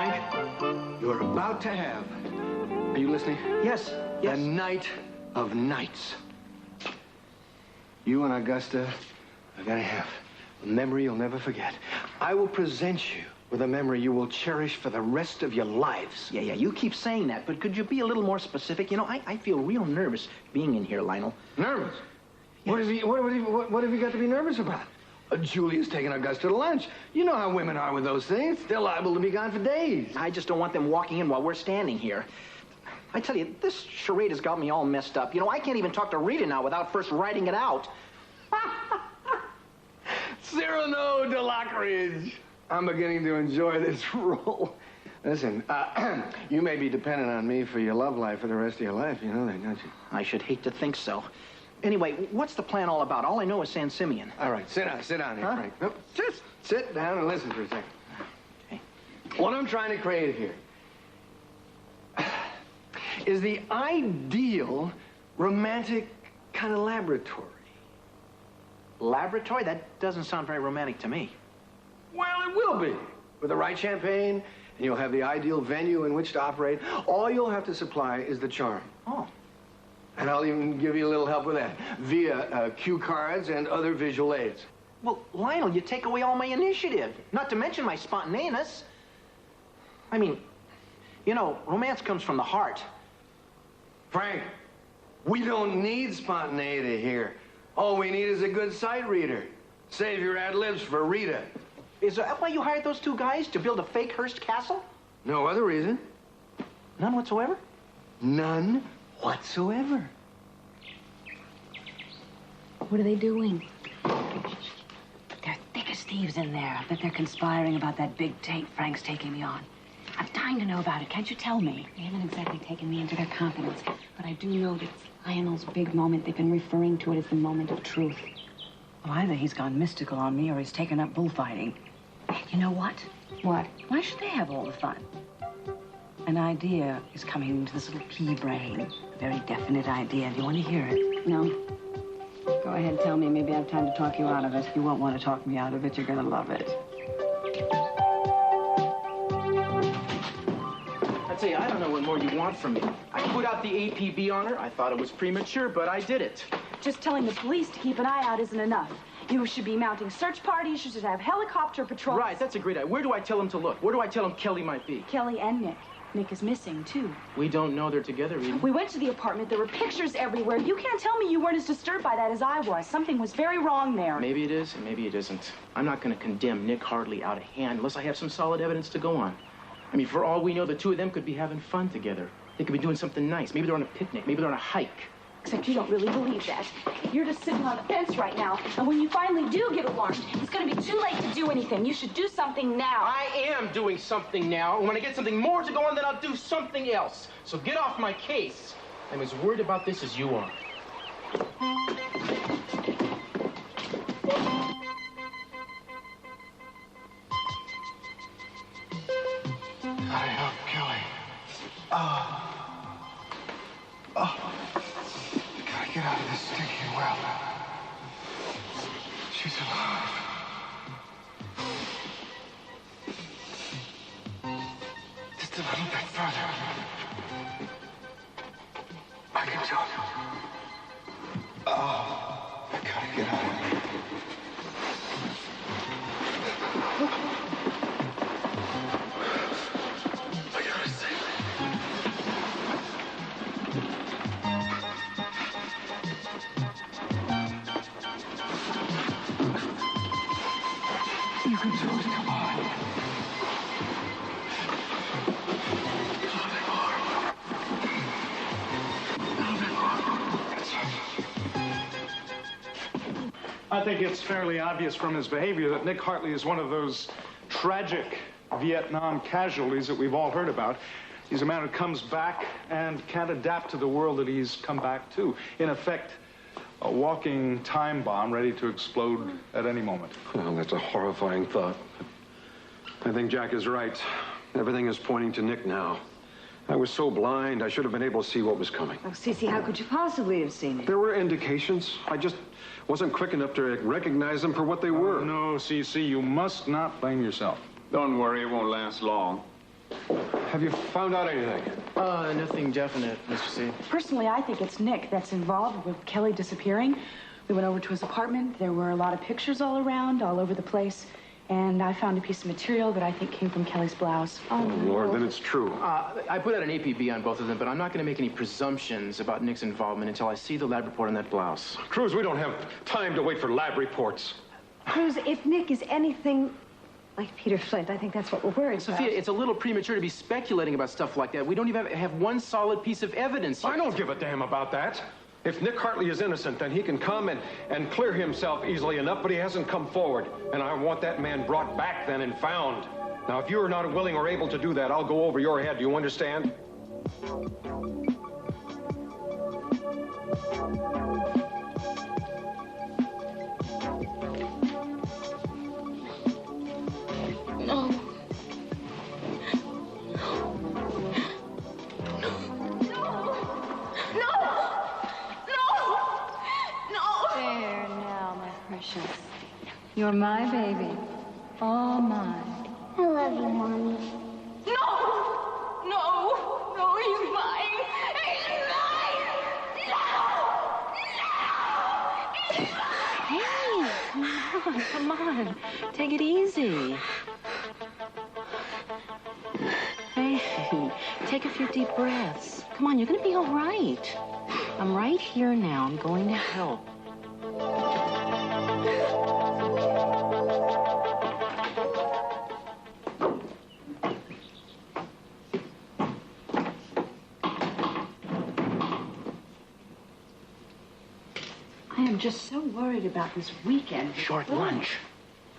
Frank, you're about to have, are you listening? Yes, yes. The night of nights. You and Augusta are gonna have a memory you'll never forget. I will present you with a memory you will cherish for the rest of your lives. Yeah, you keep saying that, but could you be a little more specific? You know, I feel real nervous being in here, Lionel. Nervous? Yes. What have you got to be nervous about? Julia's taking Augusta to lunch. You know how women are with those things. They're liable to be gone for days. I just don't want them walking in while we're standing here. I tell you, this charade has got me all messed up. You know, I can't even talk to Rita now without first writing it out. Cyrano de Lockridge. I'm beginning to enjoy this role. Listen, you may be dependent on me for your love life for the rest of your life. You know that, don't you? I should hate to think so. Anyway, what's the plan all about? All I know is San Simeon. All right, sit down here, Frank. Nope, just sit down and listen for a second. Okay. What I'm trying to create here is the ideal romantic kind of laboratory. Laboratory? That doesn't sound very romantic to me. Well, it will be. With the right champagne, and you'll have the ideal venue in which to operate. All you'll have to supply is the charm. Oh. And I'll even give you a little help with that, via cue cards and other visual aids. Well, Lionel, you take away all my initiative, not to mention my spontaneous. I mean, you know, romance comes from the heart. Frank, we don't need spontaneity here. All we need is a good sight reader. Save your ad libs for Rita. Is that why you hired those two guys, to build a fake Hearst castle? No other reason. None whatsoever? None whatsoever. What are they doing? They're thick as thieves in there. I bet they're conspiring about that big date Frank's taking me on. I'm dying to know about it. Can't you tell me? They haven't exactly taken me into their confidence, but I do know that it's Lionel's big moment. They've been referring to it as the moment of truth. Well, either he's gone mystical on me or he's taken up bullfighting. You know what? What? Why should they have all the fun? An idea is coming into this little pea brain. A very definite idea. Do you want to hear it? No. Go ahead, tell me. Maybe I have time to talk you out of it. You won't want to talk me out of it. You're going to love it. I tell you, I don't know what more you want from me. I put out the APB on her. I thought it was premature, but I did it. Just telling the police to keep an eye out isn't enough. You should be mounting search parties. You should have helicopter patrols. Right, that's a great idea. Where do I tell them to look? Where do I tell them Kelly might be? Kelly and Nick. Nick is missing, too. We don't know they're together, Rita. We went to the apartment. There were pictures everywhere. You can't tell me you weren't as disturbed by that as I was. Something was very wrong there. Maybe it is, and maybe it isn't. I'm not going to condemn Nick Hartley out of hand unless I have some solid evidence to go on. I mean, for all we know, the two of them could be having fun together. They could be doing something nice. Maybe they're on a picnic. Maybe they're on a hike. Except you don't really believe that. You're just sitting on the fence right now. And when you finally do get alarmed, it's going to be too late to do anything. You should do something now. I am doing something now. And when I get something more to go on, then I'll do something else. So get off my case. I'm as worried about this as you are. I help Kelly. Oh. Gotta get out of this stinking well. She's alive. Just a little bit further. I can tell you. Oh, I gotta get out of here. I gotta save it. You can do it, come on. I think it's fairly obvious from his behavior that Nick Hartley is one of those tragic Vietnam casualties that we've all heard about. He's a man who comes back and can't adapt to the world that he's come back to. In effect, a walking time bomb ready to explode at any moment. Well, that's a horrifying thought. I think Jack is right. Everything is pointing to Nick now. I was so blind, I should have been able to see what was coming. Oh, Cece, how could you possibly have seen it? There were indications. I just wasn't quick enough to recognize them for what they were. No, CC, you must not blame yourself. Don't worry, it won't last long. Have you found out anything? Nothing definite, Mr. C. Personally, I think it's Nick that's involved with Kelly disappearing. We went over to his apartment. There were a lot of pictures all around, all over the place. And I found a piece of material that I think came from Kelly's blouse. Oh, Lord, then it's true. I put out an APB on both of them, but I'm not going to make any presumptions about Nick's involvement until I see the lab report on that blouse. Cruz, we don't have time to wait for lab reports. Cruz, if Nick is anything like Peter Flint, I think that's what we're worried about. Sophia, it's a little premature to be speculating about stuff like that. We don't even have one solid piece of evidence yet. I don't give a damn about that. If Nick Hartley is innocent, then he can come and clear himself easily enough, but he hasn't come forward. And I want that man brought back then and found. Now, if you are not willing or able to do that, I'll go over your head. Do you understand? You're my baby. All mine. I love you, Mommy. No! No! No, he's mine! He's mine! No! No! Hey, come on. Take it easy. Hey, take a few deep breaths. Come on, you're gonna be all right. I'm right here now. I'm going to help. I am just so worried about this weekend. Short lunch.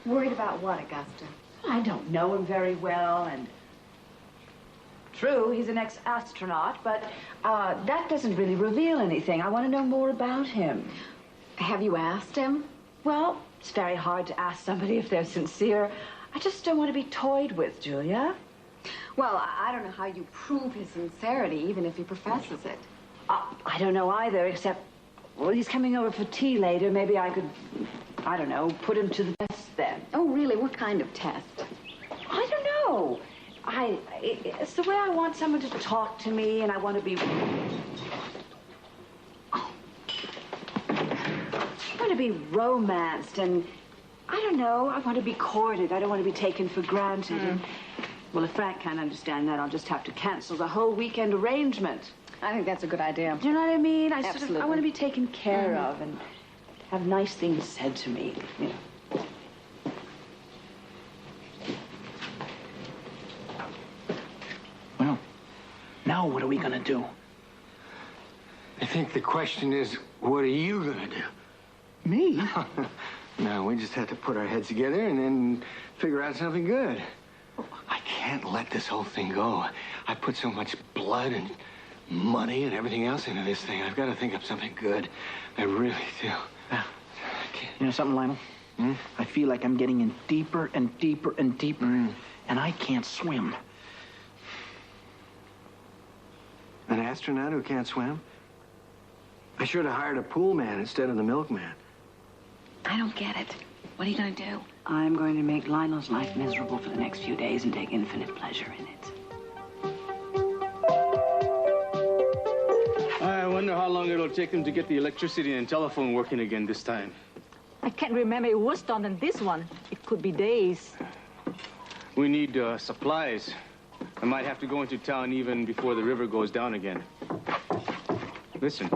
Worried about what, Augusta? I don't know him very well, and... True, he's an ex-astronaut, but that doesn't really reveal anything. I want to know more about him. Have you asked him? Well, it's very hard to ask somebody if they're sincere. I just don't want to be toyed with, Julia. Well, I don't know how you prove his sincerity, even if he professes it. I don't know either, except, well, he's coming over for tea later. Maybe I could, I don't know, put him to the test then. Oh, really? What kind of test? I don't know. It's the way I want someone to talk to me, and I want to be... I want to be romanced, and I don't know, I want to be courted. I don't want to be taken for granted. And, well, if Frank can't understand that, I'll just have to cancel the whole weekend arrangement. I think that's a good idea. Do you know what I mean? I Absolutely. want to be taken care of and have nice things said to me, you know. Well, now what are we gonna do? I think the question is, what are you gonna do? Me? No, we just have to put our heads together and then figure out something good. I can't let this whole thing go. I put so much blood and money and everything else into this thing. I've got to think up something good. I really do. You know something, Lionel? I feel like I'm getting in deeper and deeper and deeper, and I can't swim. An astronaut who can't swim? I should have hired a pool man instead of the milkman. I don't get it. What are you going to do? I'm going to make Lionel's life miserable for the next few days and take infinite pleasure in it. I wonder how long it'll take them to get the electricity and telephone working again this time. I can't remember it was done than this one. It could be days. We need supplies. I might have to go into town even before the river goes down again. Listen.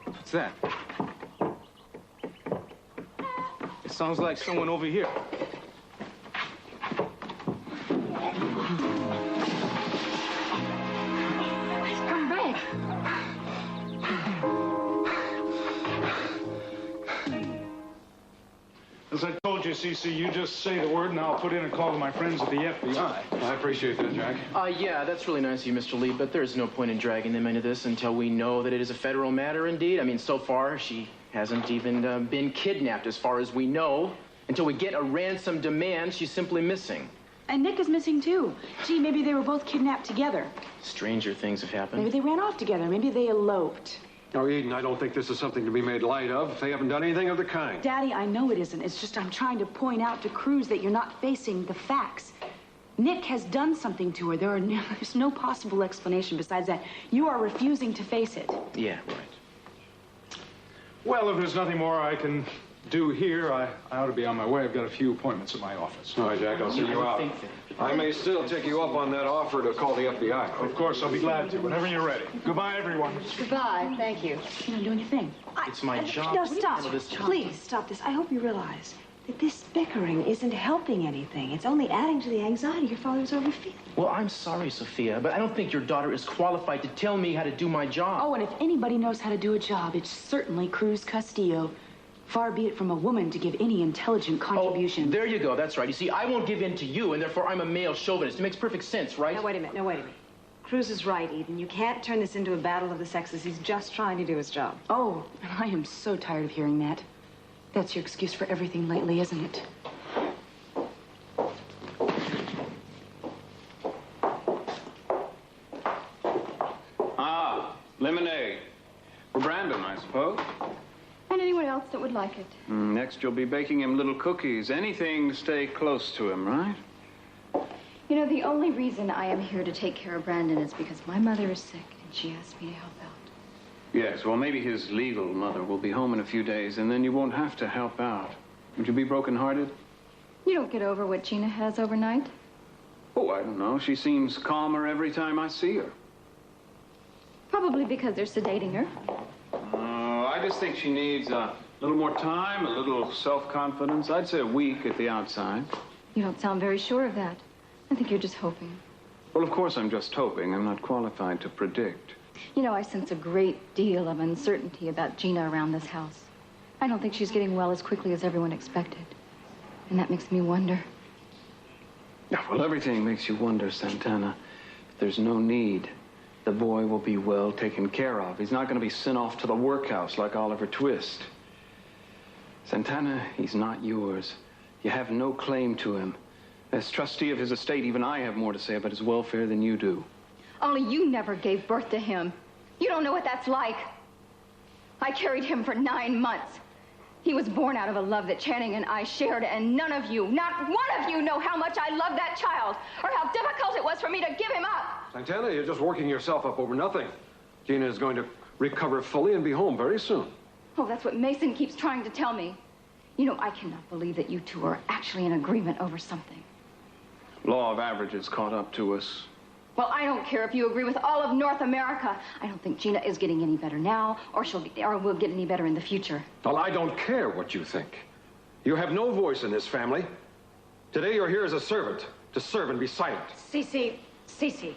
What's that? It sounds like someone over here. Come back. As I told you, CC, you just say the word and I'll put in a call to my friends at the FBI. I appreciate that, Jack. Yeah, that's really nice of you, Mr. Lee, but there's no point in dragging them into this until we know that it is a federal matter indeed. I mean, so far, she hasn't even been kidnapped as far as we know. Until we get a ransom demand, she's simply missing. And Nick is missing, too. Gee, maybe they were both kidnapped together. Stranger things have happened. Maybe they ran off together. Maybe they eloped. Oh, Eden, I don't think this is something to be made light of. They haven't done anything of the kind. Daddy, I know it isn't. It's just I'm trying to point out to Cruz that you're not facing the facts. Nick has done something to her. There's no possible explanation besides that. You are refusing to face it. Yeah, right. Well, if there's nothing more I can do here, I ought to be on my way. I've got a few appointments at my office. All right, Jack, I'll see you out. I may still take you up on that offer to call the FBI. Of course, I'll be glad to, whenever you're ready. Goodbye, everyone. Goodbye. Thank you. You're not doing your thing. It's my job. No, to stop. handle this job. Please, stop this. I hope you realize that this bickering isn't helping anything. It's only adding to the anxiety your father's over feeling. Well, I'm sorry, Sophia, but I don't think your daughter is qualified to tell me how to do my job. Oh, and if anybody knows how to do a job, it's certainly Cruz Castillo. Far be it from a woman to give any intelligent contribution. Oh, there you go. That's right. You see, I won't give in to you, and therefore I'm a male chauvinist. It makes perfect sense, right? Now, wait a minute. Cruz is right, Eden. You can't turn this into a battle of the sexes. He's just trying to do his job. Oh, and I am so tired of hearing that. That's your excuse for everything lately, isn't it? Ah, lemonade. For Brandon, I suppose. And anyone else that would like it. Next, you'll be baking him little cookies. Anything to stay close to him, right? You know, the only reason I am here to take care of Brandon is because my mother is sick and she asked me to help out. Yes, well, maybe his legal mother will be home in a few days, and then you won't have to help out. Would you be brokenhearted? You don't get over what Gina has overnight? Oh, I don't know. She seems calmer every time I see her. Probably because they're sedating her. I just think she needs a little more time, a little self-confidence. I'd say a week at the outside. You don't sound very sure of that. I think you're just hoping. Well, of course I'm just hoping. I'm not qualified to predict. You know, I sense a great deal of uncertainty about Gina around this house. I don't think she's getting well as quickly as everyone expected. And that makes me wonder. Yeah, well, everything makes you wonder, Santana. But there's no need. The boy will be well taken care of. He's not going to be sent off to the workhouse like Oliver Twist. Santana, he's not yours. You have no claim to him. As trustee of his estate, even I have more to say about his welfare than you do. Only you never gave birth to him. You don't know what that's like. I carried him for 9 months. He was born out of a love that Channing and I shared, and none of you, not one of you, know how much I love that child, or how difficult it was for me to give him up. Santana, you're just working yourself up over nothing. Gina is going to recover fully and be home very soon. Oh, that's what Mason keeps trying to tell me. You know, I cannot believe that you two are actually in agreement over something. Law of averages caught up to us. Well, I don't care if you agree with all of North America. I don't think Gina is getting any better now, or will get any better in the future. Well, I don't care what you think. You have no voice in this family. Today you're here as a servant, to serve and be silent. Cece.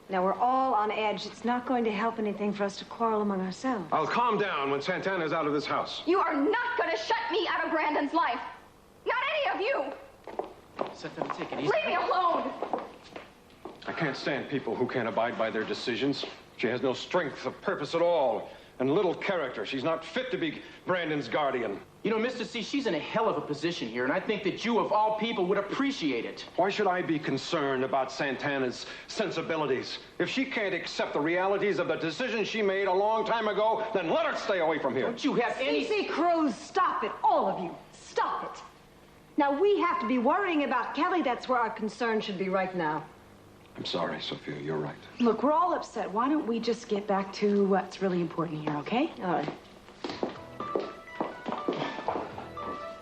Now, we're all on edge. It's not going to help anything for us to quarrel among ourselves. I'll calm down when Santana's out of this house. You are not going to shut me out of Brandon's life. Not any of you. Santana, take it easy. Leave me alone. I can't stand people who can't abide by their decisions. She has no strength of purpose at all, and little character. She's not fit to be Brandon's guardian. You know, Mr. C, she's in a hell of a position here, and I think that you, of all people, would appreciate it. Why should I be concerned about Santana's sensibilities? If she can't accept the realities of the decision she made a long time ago, then let her stay away from here. Don't you have any... Cece, Cruz, stop it, all of you. Stop it. Now, we have to be worrying about Kelly. That's where our concern should be right now. I'm sorry, Sophia, you're right. Look, we're all upset. Why don't we just get back to what's really important here, okay? All right.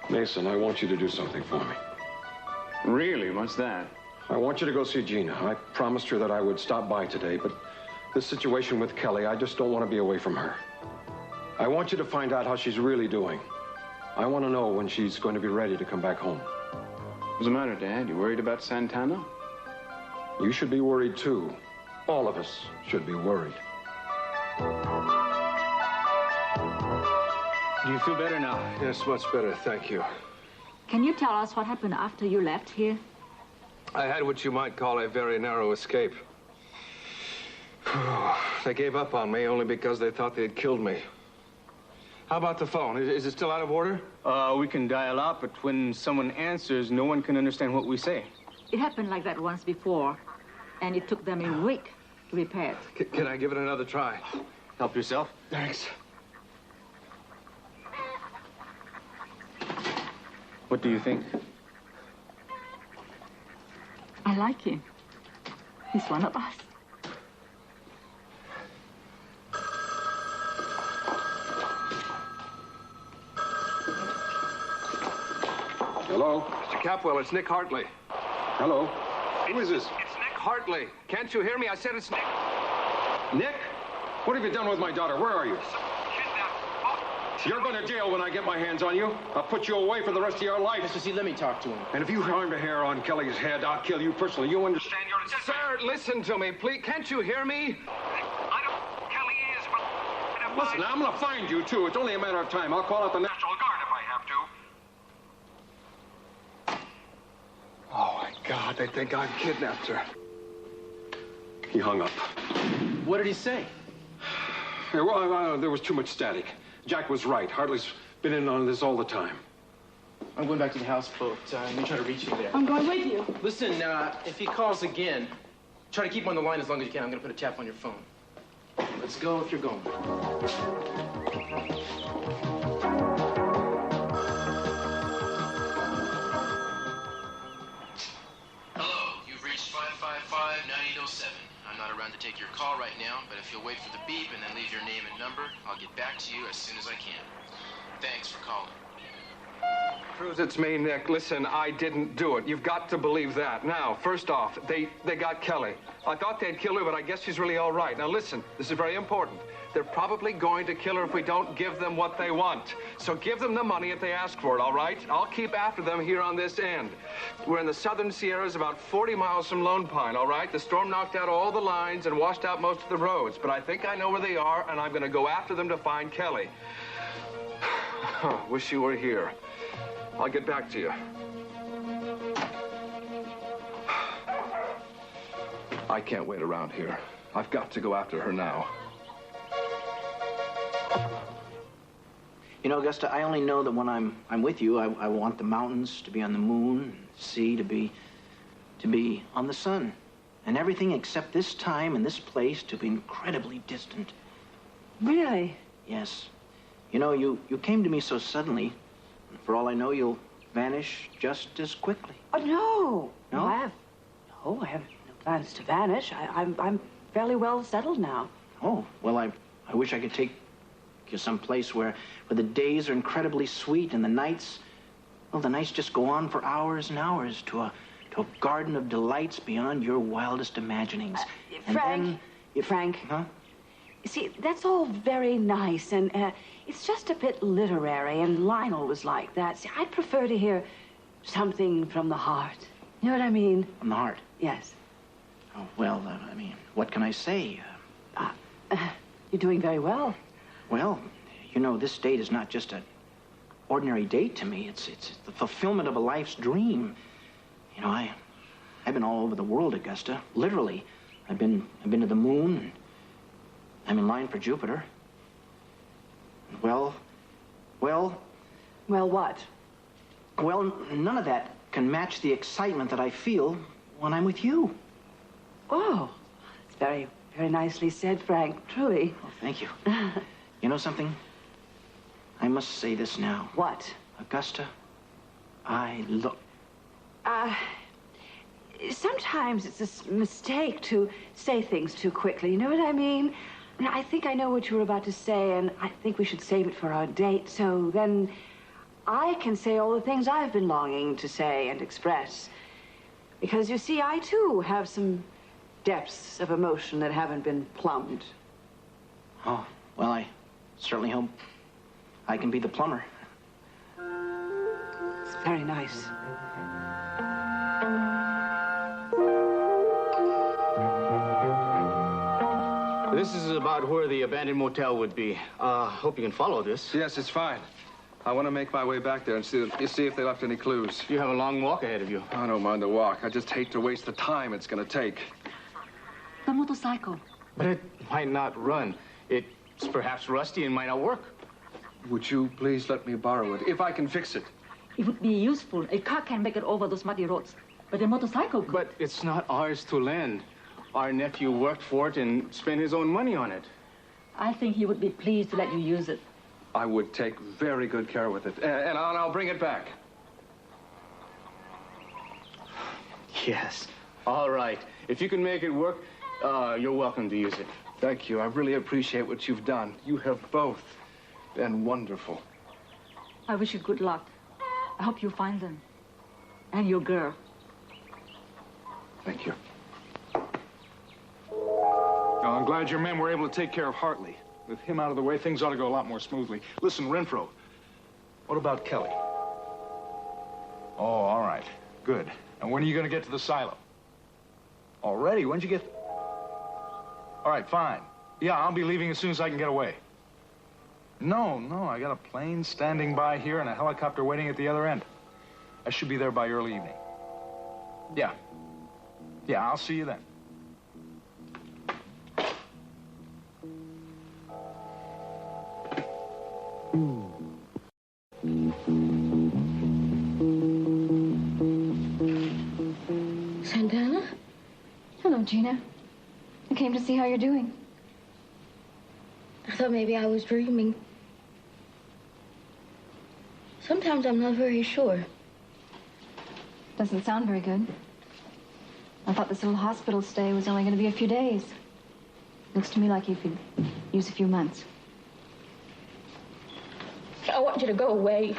Mason, I want you to do something for me. Really? What's that? I want you to go see Gina. I promised her that I would stop by today, but this situation with Kelly, I just don't want to be away from her. I want you to find out how she's really doing. I want to know when she's going to be ready to come back home. What's the matter, Dad? You worried about Santana? You should be worried, too. All of us should be worried. Do you feel better now? Yes, much better, thank you. Can you tell us what happened after you left here? I had what you might call a very narrow escape. They gave up on me only because they thought they had killed me. How about the phone? Is it still out of order? We can dial out, but when someone answers, no one can understand what we say. It happened like that once before, and it took them a week to repair it. Can I give it another try? Help yourself. Thanks. What do you think? I like him. He's one of us. Hello? Mr. Capwell, it's Nick Hartley. Hello? Who is this? It's Nick Hartley. Can't you hear me? I said it's Nick. Nick? What have you done with my daughter? Where are you? Kidnapped. You're going to jail when I get my hands on you. I'll put you away for the rest of your life. Mr. C, let me talk to him. And if you harm a hair on Kelly's head, I'll kill you personally. You understand? Sir, listen to me, please. Can't you hear me? I don't... Kelly is, but... Listen, I'm going to find you, too. It's only a matter of time. I'll call out the National Guard if I have to. Oh, my God. They think I've kidnapped her. He hung up. What did he say? Yeah, well, there was too much static. Jack was right. Hartley's been in on this all the time. I'm going back to the houseboat. Let me try to reach you there. I'm going with you. Listen, if he calls again, try to keep him on the line as long as you can. I'm going to put a tap on your phone. Let's go if you're going. Hello, you've reached 555-9807. I'm not around to take your call right now, but if you'll wait for the beep and then leave your name and number, I'll get back to you as soon as I can. Thanks for calling. Cruz, it's me, Nick. Listen, I didn't do it. You've got to believe that. Now, first off, they got Kelly. I thought they'd kill her, but I guess she's really all right. Now, listen, this is very important. They're probably going to kill her if we don't give them what they want. So give them the money if they ask for it, all right? I'll keep after them here on this end. We're in the southern Sierras, about 40 miles from Lone Pine, all right? The storm knocked out all the lines and washed out most of the roads, but I think I know where they are, and I'm going to go after them to find Kelly. Wish you were here. I'll get back to you. I can't wait around here. I've got to go after her now. You know, Augusta, I only know that when I'm with you, I want the mountains to be on the moon, the sea to be on the sun, and everything except this time and this place to be incredibly distant. Really? Yes. You know, you came to me so suddenly. For all I know, you'll vanish just as quickly. Oh, no. No? I have no plans to vanish. I'm fairly well settled now. Oh, well, I wish I could take you someplace where the days are incredibly sweet and the nights just go on for hours and hours to a garden of delights beyond your wildest imaginings. Frank, Frank. Huh? See, that's all very nice, and it's just a bit literary, and Lionel was like that. See, I'd prefer to hear something from the heart. You know what I mean? From the heart? Yes. Oh, well, I mean, what can I say? You're doing very well. Well, you know, this date is not just an ordinary date to me. It's the fulfillment of a life's dream. You know, I've been all over the world, Augusta. Literally. I've been to the moon, and I'm in line for Jupiter. Well, what? Well, none of that can match the excitement that I feel when I'm with you. Oh, it's very, very nicely said, Frank, truly. Oh, thank you. You know something? I must say this now. What? Augusta, I look... Sometimes it's a mistake to say things too quickly. You know what I mean? I think I know what you were about to say, and I think we should save it for our date, so then I can say all the things I've been longing to say and express. Because, you see, I, too, have some depths of emotion that haven't been plumbed. Oh, well, I certainly hope I can be the plumber. It's very nice. This is about where the abandoned motel would be. Hope you can follow this. Yes, it's fine. I want to make my way back there and see if they left any clues. You have a long walk ahead of you. I don't mind the walk. I just hate to waste the time it's going to take. The motorcycle. But it might not run. It's perhaps rusty and might not work. Would you please let me borrow it, if I can fix it? It would be useful. A car can make it over those muddy roads. But a motorcycle could. But it's not ours to lend. Our nephew worked for it and spent his own money on it. I think he would be pleased to let you use it. I would take very good care with it, and I'll bring it back. Yes, All right. If you can make it work, you're welcome to use it. Thank you. I really appreciate what you've done. You have both been wonderful. I wish you good luck. I hope you find them. And your girl. Thank you. Well, I'm glad your men were able to take care of Hartley. With him out of the way, things ought to go a lot more smoothly. Listen, Renfro, what about Kelly? Oh, all right. Good. And when are you going to get to the silo? Already? When'd you get... All right, fine. Yeah, I'll be leaving as soon as I can get away. No, I got a plane standing by here and a helicopter waiting at the other end. I should be there by early evening. Yeah. Yeah, I'll see you then. Santana? Hello, Gina. I came to see how you're doing. I thought maybe I was dreaming. Sometimes I'm not very sure. Doesn't sound very good. I thought this little hospital stay was only going to be a few days. Looks to me like you could use a few months. I want you to go away.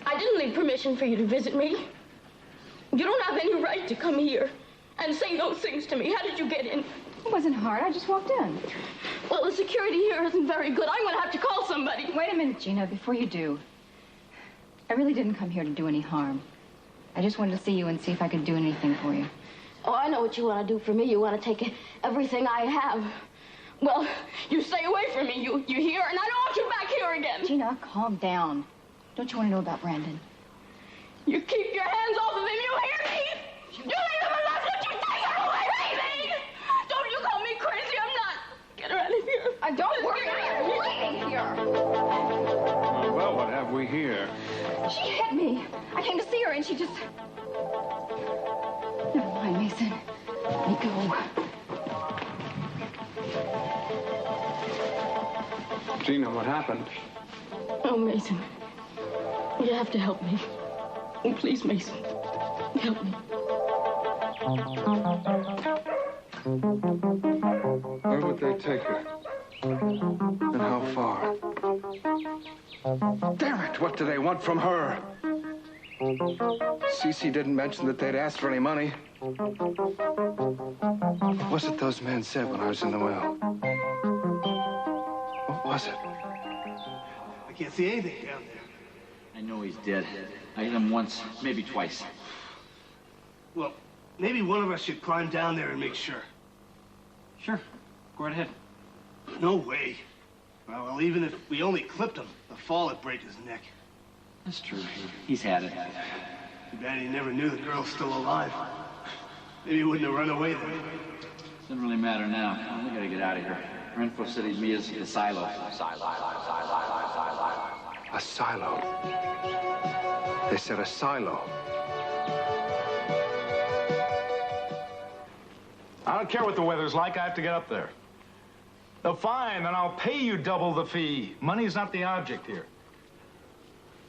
I didn't need permission for you to visit me. You don't have any right to come here and say those things to me. How did you get in? It wasn't hard. I just walked in. Well, the security here isn't very good. I'm going to have to call somebody. Wait a minute, Gina, before you do. I really didn't come here to do any harm. I just wanted to see you and see if I could do anything for you. Oh, I know what you want to do for me. You want to take everything I have. Well, you stay away from me. You hear? And I don't want you back here again. Gina, calm down. Don't you want to know about Brandon? You keep your hands off of him. You hear me? You leave him alone. Don't you take her away from me. Don't you call me crazy. I'm not. Get her out of here. Don't worry. I'm leaving here. Well, what have we here? She hit me. I came to see her, and she just... Never mind, Mason. Let me go. Gina, what happened? Oh, Mason. You have to help me. Oh, please, Mason. Help me. Where would they take her? And how far? Damn it! What do they want from her? Cece didn't mention that they'd asked for any money. What was it those men said when I was in the well? What was it? I can't see anything down there. I know he's dead. I hit him once, maybe twice. Well, maybe one of us should climb down there and make sure. Sure. Go right ahead. No way. Well, even if we only clipped him, the fall would break his neck. That's true. He's had it. Too bad he never knew the girl's still alive. Maybe he wouldn't have run away then. Doesn't really matter now. We gotta get out of here. Renfro said he'd meet us at the silo. A silo. They said a silo. I don't care what the weather's like. I have to get up there. Oh, fine, then I'll pay you double the fee. Money's not the object here.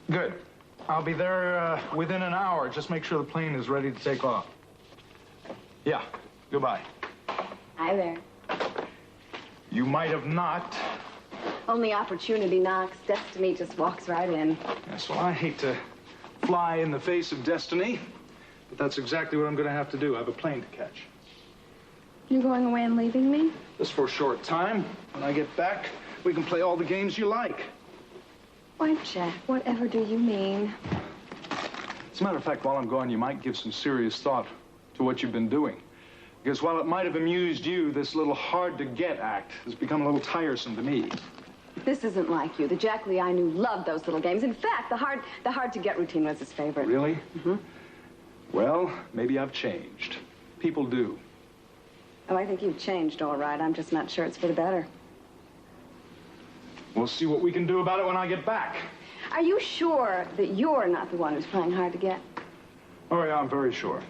Good. I'll be there within an hour. Just make sure the plane is ready to take off. Yeah, goodbye. Hi there. You might have knocked. Only opportunity knocks. Destiny just walks right in. Yes, well, I hate to fly in the face of destiny, but that's exactly what I'm going to have to do. I have a plane to catch. You're going away and leaving me? Just for a short time. When I get back, we can play all the games you like. Why, Jack, whatever do you mean? As a matter of fact, while I'm gone, you might give some serious thought to what you've been doing. Because while it might have amused you, this little hard-to-get act has become a little tiresome to me. This isn't like you. The Jack Lee I knew loved those little games. In fact, the hard-to-get routine was his favorite. Really? Mm-hmm. Well, maybe I've changed. People do. Oh, I think you've changed, all right. I'm just not sure it's for the better. We'll see what we can do about it when I get back. Are you sure that you're not the one who's playing hard to get? Oh, yeah, I'm very sure.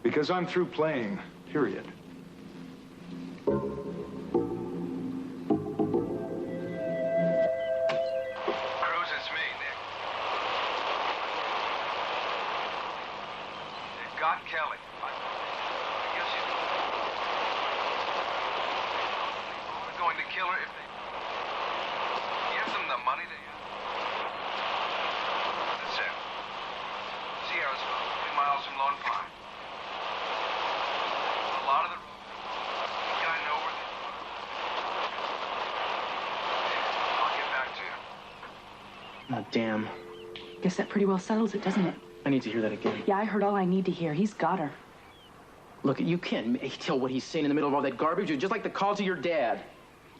Because I'm through playing, period. Cruz, it's me, Nick. They've got Kelly. I killer if they give them the money they have. That's it. Sierra's about 3 miles from Lone Pine. A lot of the road. I think I know where they are. I'll get back to you. Oh, damn. Guess that pretty well settles it, doesn't it? I need to hear that again. Yeah, I heard all I need to hear. He's got her. Look, you can't tell what he's saying in the middle of all that garbage. You're just like the call to your dad.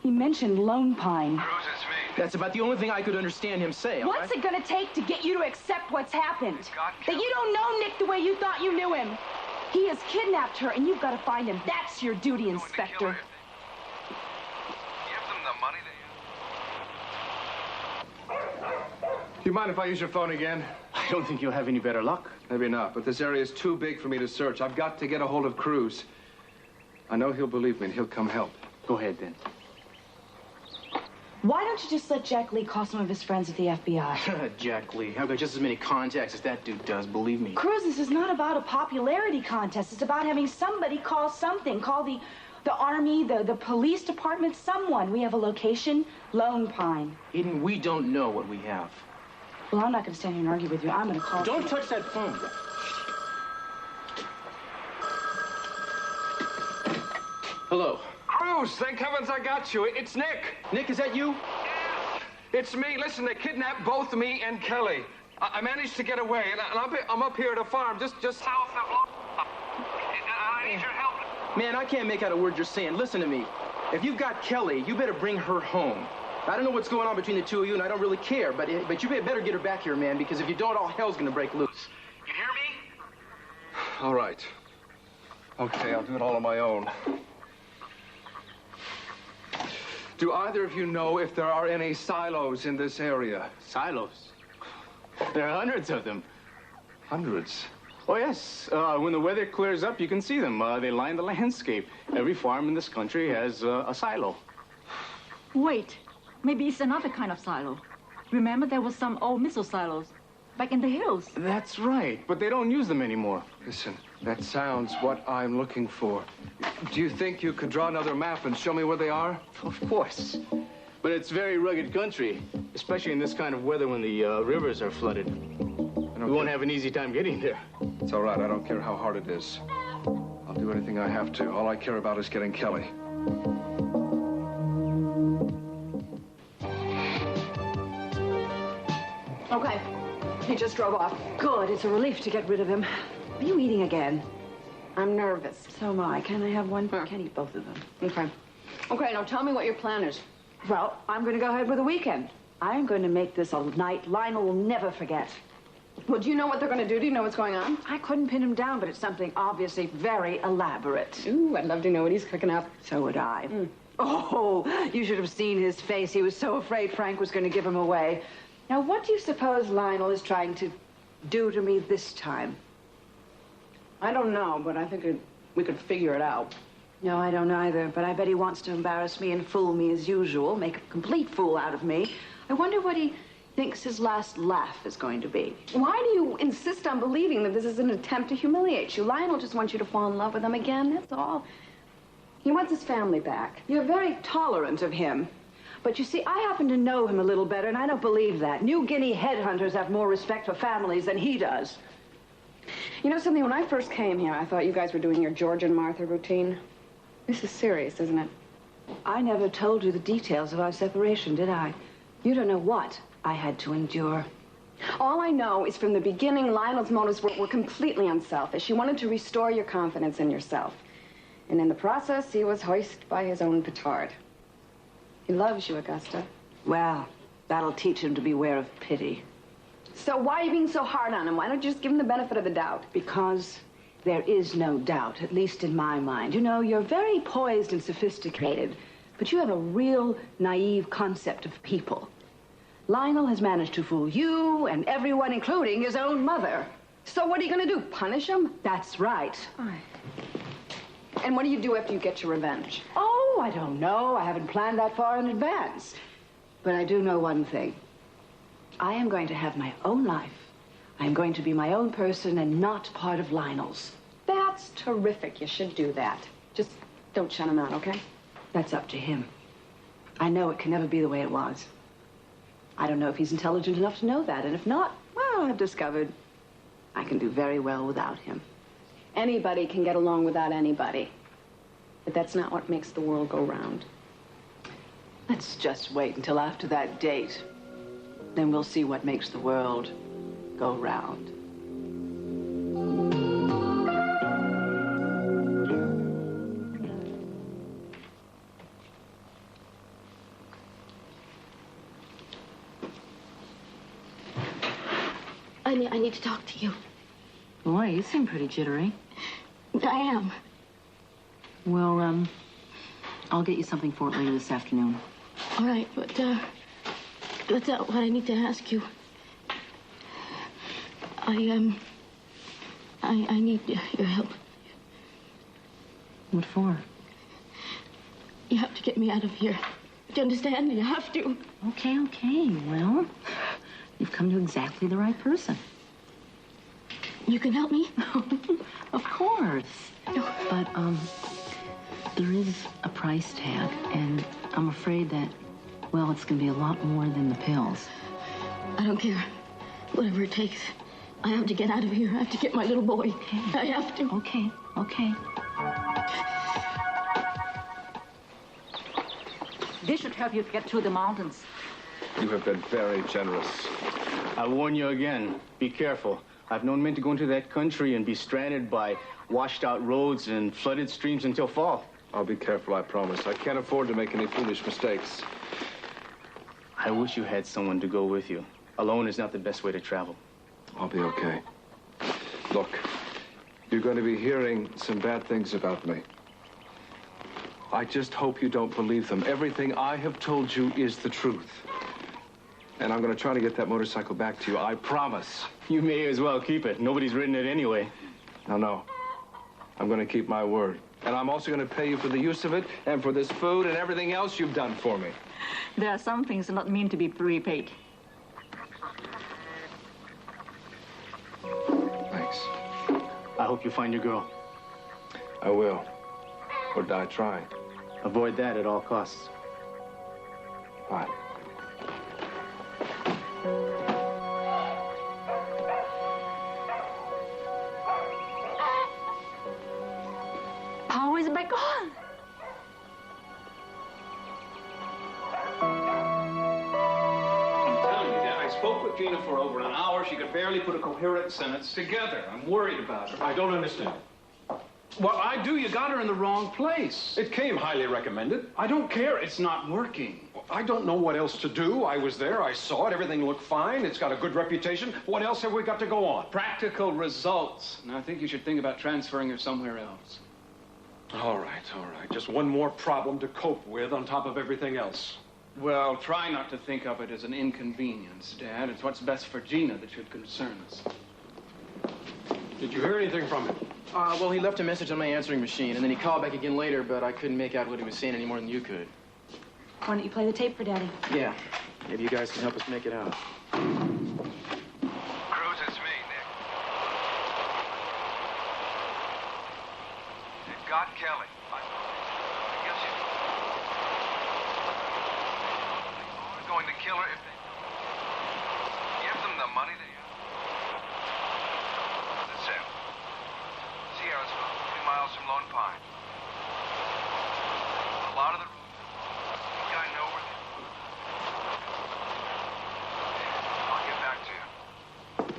He mentioned Lone Pine. Cruz, it's me. That's about the only thing I could understand him say. What's it gonna take to get you to accept what's happened? That you don't know Nick the way you thought you knew him. He has kidnapped her, and you've got to find him. That's your duty, Inspector. Give them the money they have. Do you mind if I use your phone again? I don't think you'll have any better luck. Maybe not, but this area is too big for me to search. I've got to get a hold of Cruz. I know he'll believe me and he'll come help. Go ahead, then. Why don't you just let Jack Lee call some of his friends at the FBI? Jack Lee. I've got just as many contacts as that dude does, believe me. Cruz, this is not about a popularity contest. It's about having somebody call something. Call the Army, the police department, someone. We have a location, Lone Pine. Eden, we don't know what we have. Well, I'm not going to stand here and argue with you. I'm going to call. Don't touch that phone. Hello. Cruz, thank heavens I got you. It's Nick. Nick, is that you? Yes. It's me. Listen, they kidnapped both me and Kelly. I managed to get away, and I'm up here at a farm just south of Lone Pine. And I need your help. Man, I can't make out a word you're saying. Listen to me. If you've got Kelly, you better bring her home. I don't know what's going on between the two of you, and I don't really care, but you better get her back here, man, because if you don't, all hell's gonna break loose. You hear me? All right. Okay, I'll do it all on my own. Do either of you know if there are any silos in this area? Silos? There are hundreds of them. Hundreds? Oh, yes. When the weather clears up, you can see them. They line the landscape. Every farm in this country has a silo. Wait, maybe it's another kind of silo. Remember there was some old missile silos back in the hills. That's right, but they don't use them anymore. Listen, that sounds what I'm looking for. Do you think you could draw another map and show me where they are? Of course. But it's very rugged country, especially in this kind of weather when the rivers are flooded. We won't have an easy time getting there. It's all right. I don't care how hard it is. I'll do anything I have to. All I care about is getting Kelly. Okay. He just drove off. Good. It's a relief to get rid of him. Are you eating again? I'm nervous. So am I. Can I have one? I can't eat both of them. Okay. Okay, now tell me what your plan is. Well, I'm going to go ahead with the weekend. I'm going to make this a night Lionel will never forget. Well, do you know what they're going to do? Do you know what's going on? I couldn't pin him down, but it's something obviously very elaborate. Ooh, I'd love to know what he's cooking up. So would I. Oh, you should have seen his face. He was so afraid Frank was going to give him away. Now, what do you suppose Lionel is trying to do to me this time? I don't know, but I think we could figure it out. No, I don't either, but I bet he wants to embarrass me and fool me as usual, make a complete fool out of me. I wonder what he thinks his last laugh is going to be. Why do you insist on believing that this is an attempt to humiliate you? Lionel just wants you to fall in love with him again, that's all. He wants his family back. You're very tolerant of him. But you see, I happen to know him a little better, and I don't believe that. New Guinea headhunters have more respect for families than he does. You know something, when I first came here, I thought you guys were doing your George and Martha routine. This is serious, isn't it? I never told you the details of our separation, did I? You don't know what I had to endure. All I know is from the beginning, Lionel's motives were completely unselfish. He wanted to restore your confidence in yourself. And in the process, he was hoisted by his own petard. He loves you, Augusta. Well, that'll teach him to beware of pity. So why are you being so hard on him? Why don't you just give him the benefit of the doubt? Because there is no doubt, at least in my mind. You know, you're very poised and sophisticated, but you have a real naive concept of people. Lionel has managed to fool you and everyone, including his own mother. So what are you going to do, punish him? That's right. And what do you do after you get your revenge? Oh, I don't know. I haven't planned that far in advance. But I do know one thing. I am going to have my own life. I'm going to be my own person and not part of Lionel's. That's terrific. You should do that. Just don't shut him out, okay? That's up to him. I know it can never be the way it was. I don't know if he's intelligent enough to know that, and if not, well, I've discovered I can do very well without him. Anybody can get along without anybody. But that's not what makes the world go round. Let's just wait until after that date. Then we'll see what makes the world go round. I need to talk to you. Boy, you seem pretty jittery. I am. Well, I'll get you something for it later this afternoon. All right, but, that's not what I need to ask you. I need your help. What for? You have to get me out of here. Do you understand? You have to. Okay. Well, you've come to exactly the right person. You can help me? Of course. But, there is a price tag, and I'm afraid that, well, it's going to be a lot more than the pills. I don't care. Whatever it takes. I have to get out of here. I have to get my little boy. Okay. I have to. Okay. This should help you get through the mountains. You have been very generous. I warn you again, be careful. I've known men to go into that country and be stranded by washed out roads and flooded streams until fall. I'll be careful, I promise. I can't afford to make any foolish mistakes. I wish you had someone to go with you. Alone is not the best way to travel. I'll be okay. Look, you're going to be hearing some bad things about me. I just hope you don't believe them. Everything I have told you is the truth. And I'm going to try to get that motorcycle back to you, I promise. You may as well keep it. Nobody's ridden it anyway. No. I'm going to keep my word. And I'm also going to pay you for the use of it and for this food and everything else you've done for me. There are some things not meant to be prepaid. Thanks. I hope you find your girl. I will. Or die trying. Avoid that at all costs. Fine. Power is back on. I'm telling you, I spoke with Gina for over an hour. She could barely put a coherent sentence together. I'm worried about her. I don't understand. Well, I do. You got her in the wrong place. It came highly recommended. I don't care. It's not working. I don't know what else to do. I was there. I saw it. Everything looked fine. It's got a good reputation. What else have we got to go on? Practical results. And I think you should think about transferring her somewhere else. All right. Just one more problem to cope with on top of everything else. Well, try not to think of it as an inconvenience, Dad. It's what's best for Gina that should concern us. Did you hear anything from him? Well, he left a message on my answering machine, and then he called back again later, but I couldn't make out what he was saying any more than you could. Why don't you play the tape for Daddy? Yeah. Maybe you guys can help us make it out. Cruz, it's me, Nick. They've got Kelly. I guess you're going to kill her if they give them the money they have. That's it. Sierra's about 3 miles from Lone Pine. A lot of the roads, I think I know where they... I'll get back to you.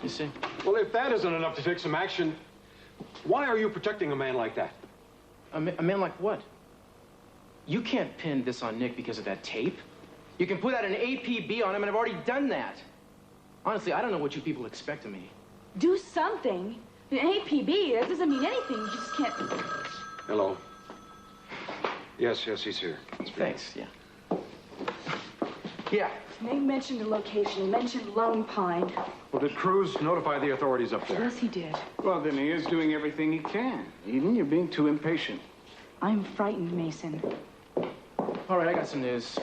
You see? Well, if that isn't enough to take some action, why are you protecting a man like that? A man like what? You can't pin this on Nick because of that tape. You can put out an APB on him, and I've already done that. Honestly, I don't know what you people expect of me. Do something. An APB, that doesn't mean anything. You just can't... Hello. Yes, he's here. Thanks, yeah. Yeah. They mentioned the location. They mentioned Lone Pine. Well, did Cruz notify the authorities up there? Yes, he did. Well, then he is doing everything he can. Eden, you're being too impatient. I'm frightened, Mason. All right, I got some news.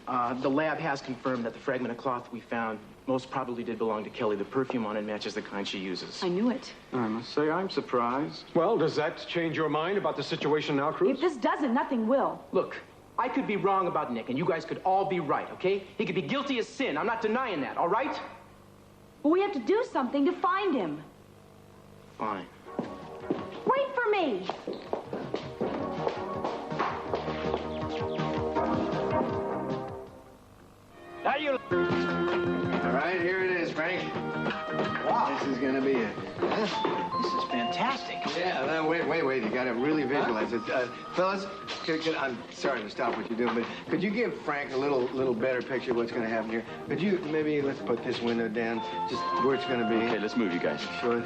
The lab has confirmed that the fragment of cloth we found most probably did belong to Kelly. The perfume on it matches the kind she uses. I knew it. I must say I'm surprised. Well, does that change your mind about the situation now, Cruz? If this doesn't, nothing will. Look, I could be wrong about Nick, and you guys could all be right, okay? He could be guilty as sin. I'm not denying that, all right? But we have to do something to find him. Fine. Wait for me! Now you... All right, here it is, Frank. Wow. This is gonna be it. Huh? This is fantastic. Yeah, wait. You gotta really visualize it. Fellas, I'm sorry to stop what you're doing, but could you give Frank a little better picture of what's gonna happen here? Could you, maybe let's put this window down, just where it's gonna be. Okay, let's move, you guys. Sure.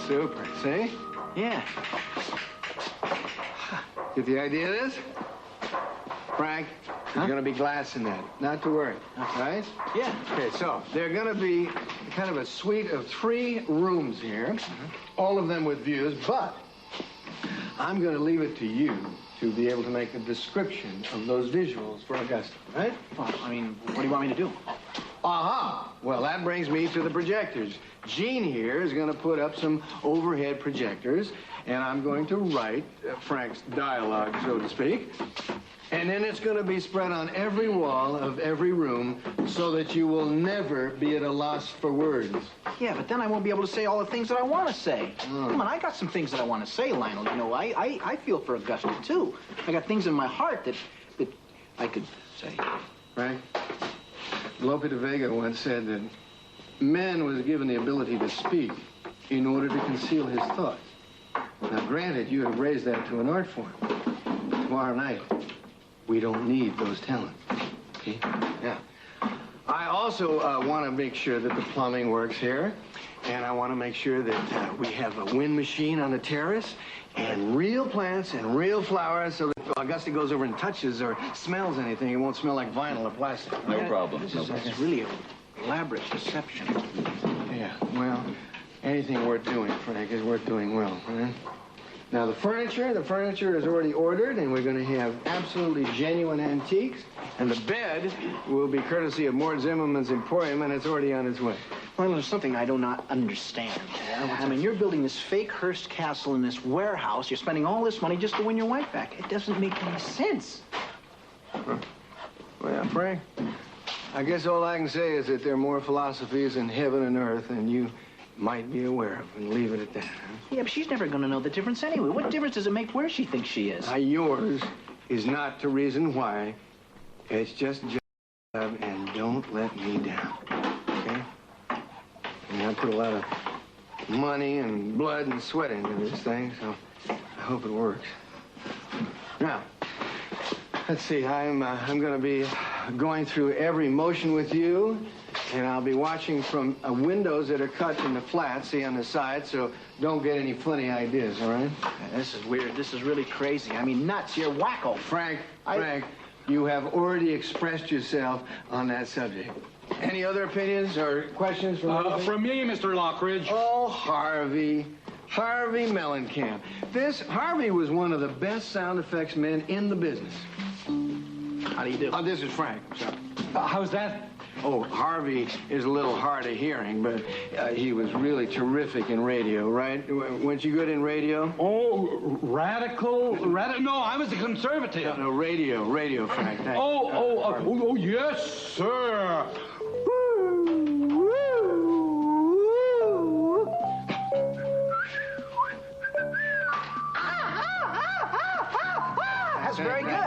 Super, see? Yeah. Get the idea of this? Frank, there's gonna be glass in that. Not to worry, right? Yeah. Okay, so there are gonna be kind of a suite of 3 rooms here, all of them with views, but I'm gonna leave it to you to be able to make a description of those visuals for Augusta, right? Well, I mean, what do you want me to do? Aha! Well, that brings me to the projectors. Gene here is going to put up some overhead projectors, and I'm going to write Frank's dialogue, so to speak. And then it's going to be spread on every wall of every room so that you will never be at a loss for words. Yeah, but then I won't be able to say all the things that I want to say. Come on, I got some things that I want to say, Lionel. You know, I feel for Augusta, too. I got things in my heart that I could say. Frank, Lope de Vega once said that man was given the ability to speak in order to conceal his thoughts. Now, granted, you have raised that to an art form. Tomorrow night, we don't need those talents. Okay? Yeah. I also want to make sure that the plumbing works here. And I want to make sure that we have a wind machine on the terrace and real plants and real flowers so that if Augusta goes over and touches or smells anything, it won't smell like vinyl or plastic. No problem. This is really an elaborate deception. Yeah, well, anything worth doing, Frank, is worth doing well, right? Now, the furniture is already ordered, and we're going to have absolutely genuine antiques. And the bed will be courtesy of Mort Zimmerman's Emporium, and it's already on its way. Well, there's something I do not understand. I mean, you're building this fake Hearst castle in this warehouse. You're spending all this money just to win your wife back. It doesn't make any sense. Well, Frank, I guess all I can say is that there are more philosophies in heaven and earth than you might be aware of, and leave it at that. Huh? Yeah, but she's never going to know the difference anyway. What difference does it make where she thinks she is? Yours is not to reason why. It's just job, and don't let me down, okay? I mean, I put a lot of money and blood and sweat into this thing, so I hope it works. Now, let's see. I'm going to be going through every motion with you. And I'll be watching from windows that are cut in the flat, see, on the side, so don't get any funny ideas, all right? This is weird. This is really crazy. I mean, nuts. You're wacko. Frank, you have already expressed yourself on that subject. Any other opinions or questions from From me, Mr. Lockridge. Oh, Harvey Mellencamp. Harvey was one of the best sound effects men in the business. How do you do? This is Frank. Sorry. How's that? Oh, Harvey is a little hard of hearing, but he was really terrific in radio, right? Weren't you good in radio? Oh, radical? No, I was a conservative. No, radio, Frank. Oh, yes, sir. That's very good.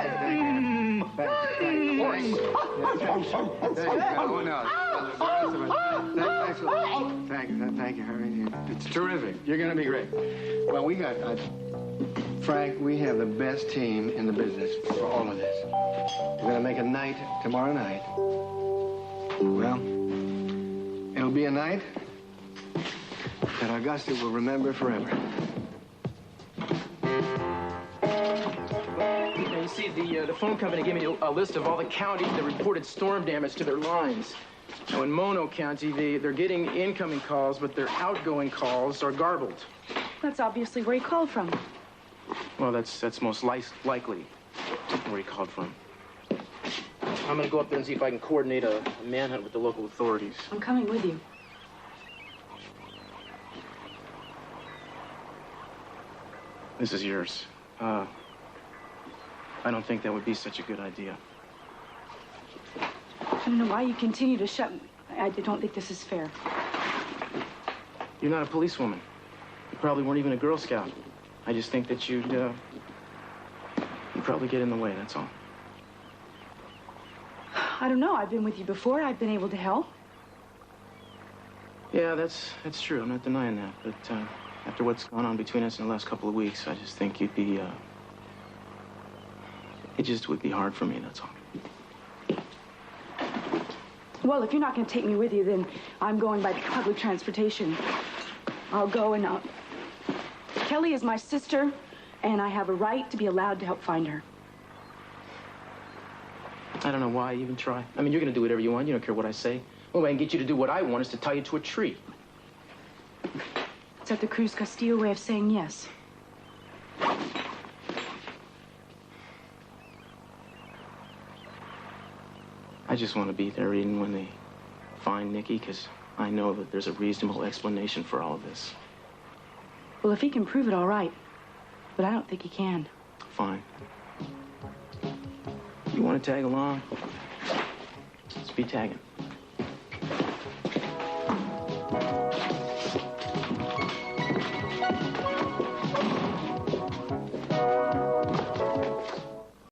Thank you, Harvey. It's terrific. You're going to be great. Well, we got, Frank, we have the best team in the business for all of this. We're going to make a night tomorrow night. Well, it'll be a night that Augusta will remember forever. You see, the phone company gave me a list of all the counties that reported storm damage to their lines. Now, in Mono County, they're getting incoming calls, but their outgoing calls are garbled. That's obviously where he called from. Well, that's most likely where he called from. I'm gonna go up there and see if I can coordinate a manhunt with the local authorities. I'm coming with you. This is yours. I don't think that would be such a good idea. I don't know why you continue to shut me. I don't think this is fair. You're not a policewoman. You probably weren't even a Girl Scout. I just think that you'd probably get in the way, that's all. I don't know. I've been with you before. I've been able to help. Yeah, that's true. I'm not denying that. But after what's gone on between us in the last couple of weeks, I just think you'd be, it just would be hard for me, that's all. Well, if you're not going to take me with you, then I'm going by public transportation. I'll go and Kelly is my sister, and I have a right to be allowed to help find her. I don't know why I even try. I mean, you're going to do whatever you want. You don't care what I say. Well, I can get you to do what I want is to tie you to a tree. Is that the Cruz Castillo way of saying yes? I just want to be there even when they find Nikki, because I know that there's a reasonable explanation for all of this. Well, if he can prove it, all right. But I don't think he can. Fine. You want to tag along? Let's be tagging.